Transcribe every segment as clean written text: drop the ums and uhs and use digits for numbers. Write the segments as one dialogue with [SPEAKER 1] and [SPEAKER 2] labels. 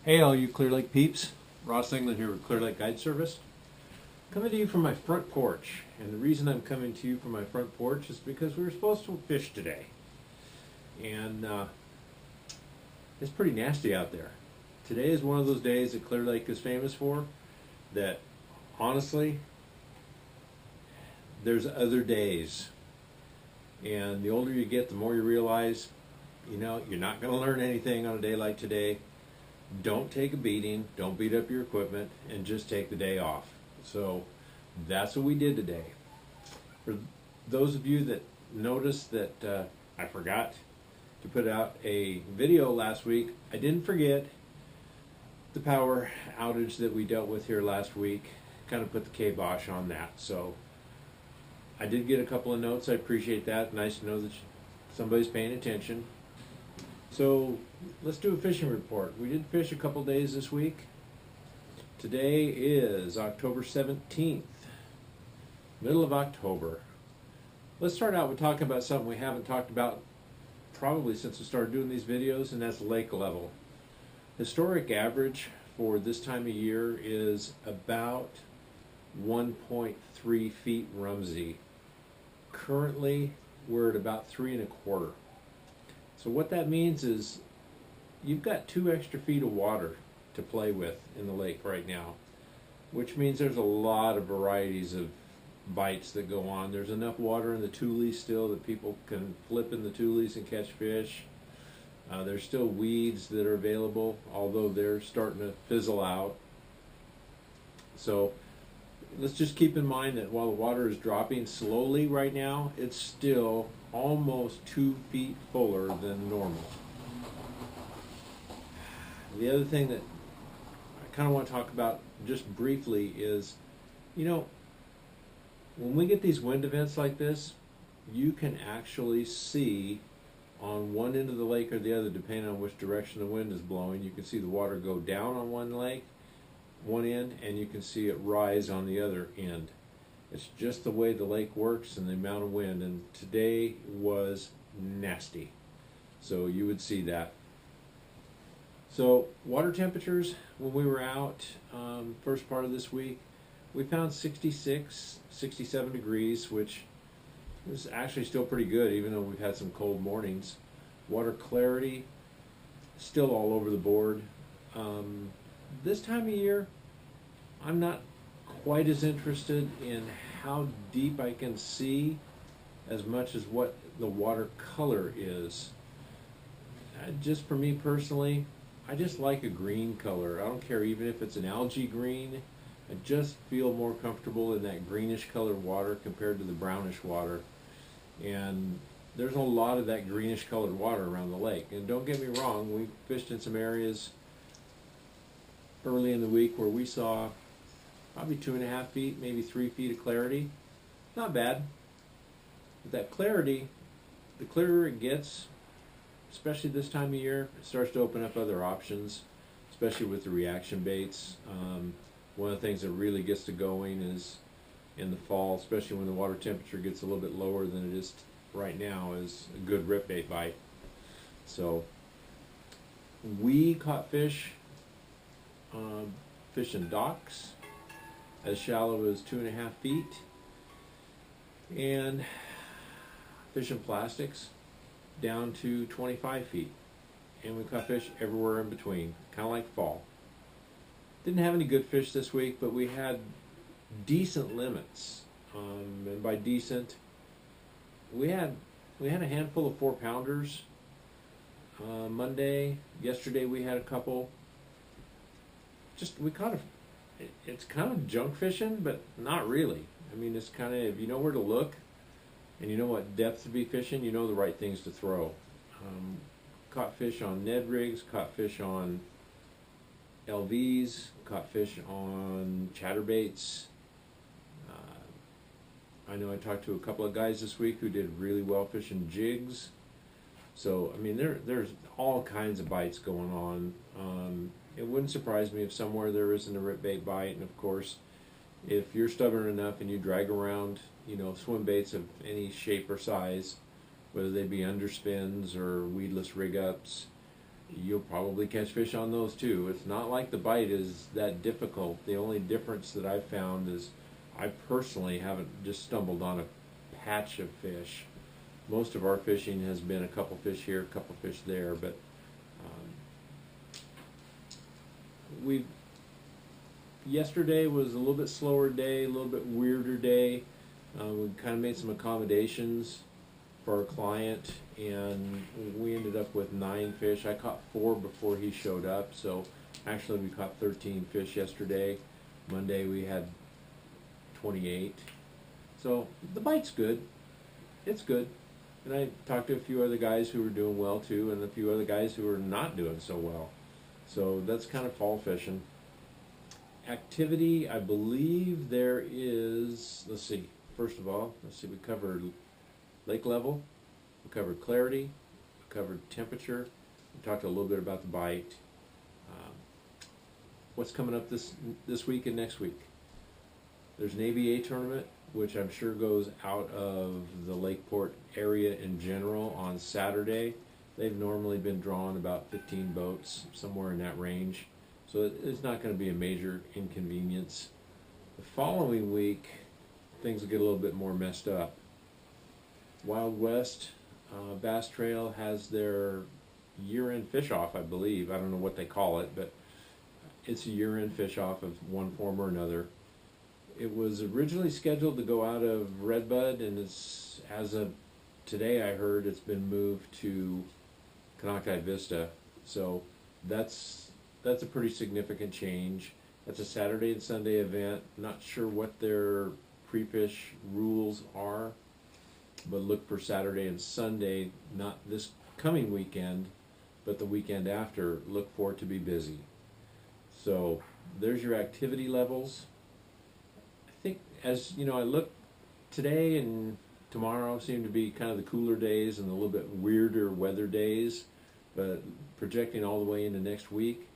[SPEAKER 1] Hey, all you Clear Lake peeps. Ross England here with Clear Lake Guide Service. Coming to you from my front porch. And the reason I'm coming to you from my front porch is because we were supposed to fish today. And it's pretty nasty out there. Today is one of those days that Clear Lake is famous for that, honestly, there's other days. And the older you get, the more you realize, you're not going to learn anything on a day like today. Don't take a beating, don't beat up your equipment, and just take the day off. So that's what we did today. For those of you that noticed that I forgot to put out a video last week, I didn't forget. The power outage that we dealt with here last week kind of put the kibosh on that. So I did get a couple of notes. I appreciate that. Nice to know that somebody's paying attention. So let's do a fishing report. We did fish a couple days this week. Today is October 17th, middle of October. Let's start out with talking about something we haven't talked about probably since we started doing these videos, and that's lake level. Historic average for this time of year is about 1.3 feet Rumsey. Currently, we're at about 3.25. So what that means is you've got 2 extra feet of water to play with in the lake right now, which means there's a lot of varieties of bites that go on. There's enough water in the Tules still that people can flip in the Tules and catch fish. There's still weeds that are available, although they're starting to fizzle out. So let's just keep in mind that while the water is dropping slowly right now, it's still almost 2 feet fuller than normal. The other thing that I kind of want to talk about just briefly is, when we get these wind events like this, you can actually see on one end of the lake or the other, depending on which direction the wind is blowing, you can see the water go down on one end, and you can see it rise on the other end. It's just the way the lake works and the amount of wind, and today was nasty. So you would see that. So water temperatures, when we were out first part of this week, we found 66, 67 degrees, which is actually still pretty good, even though we've had some cold mornings. Water clarity, still all over the board. This time of year, I'm not quite as interested in how deep I can see as much as what the water color is. Just for me personally, I just like a green color. I don't care even if it's an algae green. I just feel more comfortable in that greenish colored water compared to the brownish water. And there's a lot of that greenish colored water around the lake. And don't get me wrong, we fished in some areas early in the week where we saw probably 2.5 feet, maybe 3 feet of clarity. Not bad. But that clarity, the clearer it gets, especially this time of year, it starts to open up other options, especially with the reaction baits. One of the things that really gets to going is in the fall, especially when the water temperature gets a little bit lower than it is right now, is a good rip bait bite. So we caught fish fishing docks as shallow as 2.5 feet, and fishing plastics down to 25 feet. And we caught fish everywhere in between, kind of like fall. Didn't have any good fish this week, but we had decent limits. And by decent, we had a handful of 4-pounders Monday. Yesterday we had a couple. It's kind of junk fishing, but not really. I mean, it's kind of, if you know where to look and you know what depth to be fishing, you know the right things to throw. Caught fish on Ned rigs, caught fish on LVs, caught fish on chatterbaits. I know I talked to a couple of guys this week who did really well fishing jigs. So, I mean, there's all kinds of bites going on. It wouldn't surprise me if somewhere there isn't a rip bait bite. And of course, if you're stubborn enough and you drag around, swim baits of any shape or size, whether they be underspins or weedless rig ups, you'll probably catch fish on those too. It's not like the bite is that difficult. The only difference that I've found is I personally haven't just stumbled on a patch of fish. Most of our fishing has been a couple fish here, a couple fish there, but we yesterday was a little bit slower day, a little bit weirder day. We kind of made some accommodations for our client, and we ended up with 9 fish. I caught 4 before he showed up, so actually we caught 13 fish yesterday. Monday we had 28. So the bite's good. It's good. And I talked to a few other guys who were doing well too, and a few other guys who were not doing so well. So that's kind of fall fishing. Activity, I believe there is, let's see, first of all, we covered lake level, we covered clarity, we covered temperature, we talked a little bit about the bite. What's coming up this week and next week? There's an ABA tournament, which I'm sure goes out of the Lakeport area in general on Saturday. They've normally been drawing about 15 boats, somewhere in that range. So it's not going to be a major inconvenience. The following week, things will get a little bit more messed up. Wild West Bass Trail has their year-end fish-off, I believe. I don't know what they call it, but it's a year-end fish-off of one form or another. It was originally scheduled to go out of Redbud, and it's, as of today I heard, it's been moved to Conocti Vista. So that's a pretty significant change. That's a Saturday and Sunday event. Not sure what their pre-fish rules are, but look for Saturday and Sunday, not this coming weekend, but the weekend after. Look for it to be busy. So there's your activity levels. I think, as you know, I look today and tomorrow seem to be kind of the cooler days and a little bit weirder weather days, but projecting all the way into next week,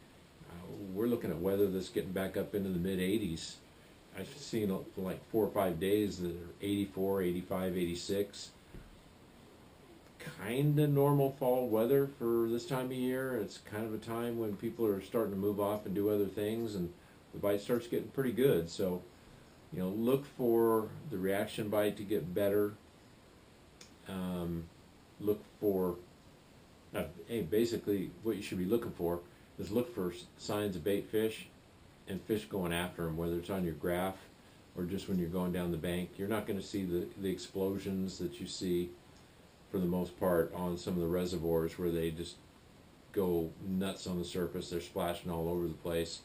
[SPEAKER 1] we're looking at weather that's getting back up into the mid-80s. I've seen like 4 or 5 days that are 84, 85, 86. Kind of normal fall weather for this time of year. It's kind of a time when people are starting to move off and do other things, and the bite starts getting pretty good. So, you know, look for the reaction bite to get better. Look for, basically what you should be looking for is look for signs of bait fish and fish going after them, whether it's on your graph or just when you're going down the bank. You're not going to see the explosions that you see for the most part on some of the reservoirs where they just go nuts on the surface. They're splashing all over the place.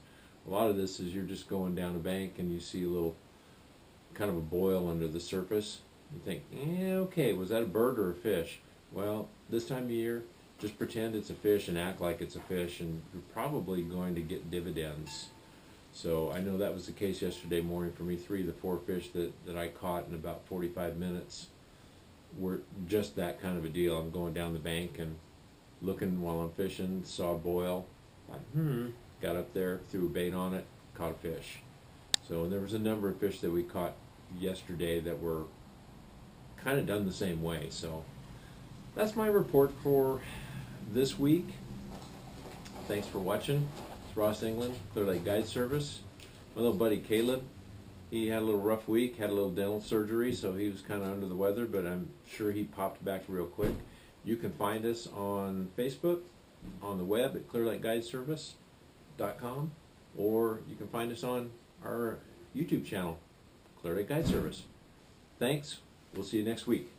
[SPEAKER 1] A lot of this is you're just going down a bank and you see a little kind of a boil under the surface. You think, okay, was that a bird or a fish? Well, this time of year, just pretend it's a fish and act like it's a fish, and you're probably going to get dividends. So I know that was the case yesterday morning for me. 3 of the 4 fish that I caught in about 45 minutes were just that kind of a deal. I'm going down the bank and looking while I'm fishing, saw a boil, like, got up there, threw a bait on it, caught a fish. So there was a number of fish that we caught yesterday that were kind of done the same way. So that's my report for this week. Thanks for watching. It's Ross England, Clear Lake Guide Service. My little buddy Caleb, he had a little rough week, had a little dental surgery, so he was kind of under the weather, but I'm sure he popped back real quick. You can find us on Facebook, on the web at clearlakeguideservice.com, or you can find us on our YouTube channel, Clear Lake Guide Service. Thanks. We'll see you next week.